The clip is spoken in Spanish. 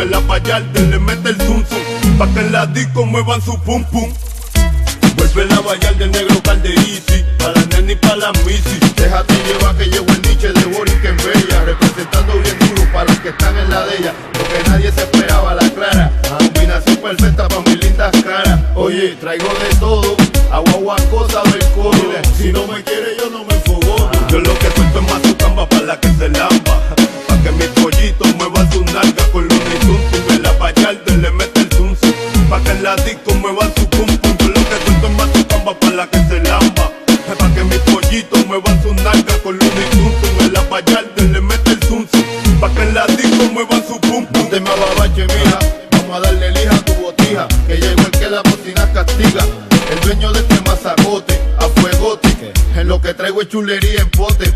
en la Vallarta le mete el zum zum, pa' que en la disco muevan su pum pum. Vuelve la Vallarta del negro Calderisi, pa' la nena y pa' la misi. Déjate llevar que llegó el niche de Boris que en Bella, representando bien duro para los que están en la de ella. Lo que nadie se esperaba, la clara, combinación perfecta pa' mis lindas caras. Oye, traigo de todo, agua, cosa, del codo. Si no me quiere yo no me enfogo. Yo lo que suelto es mazucamba pa' la que se lamba, pa' que mis pollitos muevan su nalga con los tuntum. En la Vallarta le mete el zum zum, pa' que en la disco muevan su pum pum. Yo lo que suelto es mazucamba pa' la que se lamba, pa' que mis pollitos muevan su nalga con los tuntum. En la Vallarta le mete el zum zum, pa' que en la disco muevan su pum pum. Te me ababache, mija, vamos a darle lija a tu botija, que llegó el que la cocina castiga. El dueño de este mazacote, a fuegote, en lo que traigo es chulería en pote.